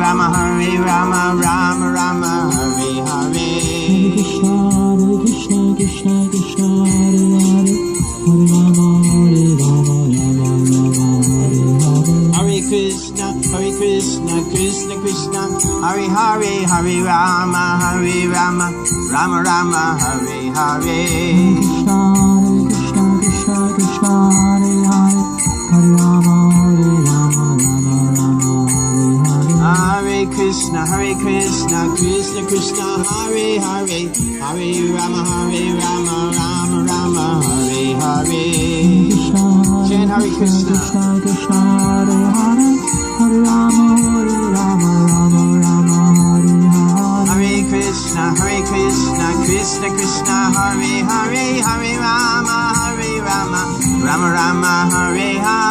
Rama, Hare Rama, Rama Rama, Hare Hare. Krishna, Krishna Krishna, Hare Hare, Hare Rama, Rama Rama, Hare Hare. Hare Krishna, Krishna Krishna, Hare Hare, Hare Rama, Rama Rama, Hare Hare. Krishna, Krishna Krishna, Hare Hare, Hare Rama, Rama Rama, Hare Hare. Hare Krishna, Krishna Krishna, Hare Hare, Hare Rama, Rama Rama, Hare Hare. Chant Hare Krishna. Krishna, Hare Hare, Hare Rama, Rama Rama, Hare Hare. Hare Krishna, Krishna Krishna, Hare Hare, Hare Rama, Rama Rama, Hare Hare.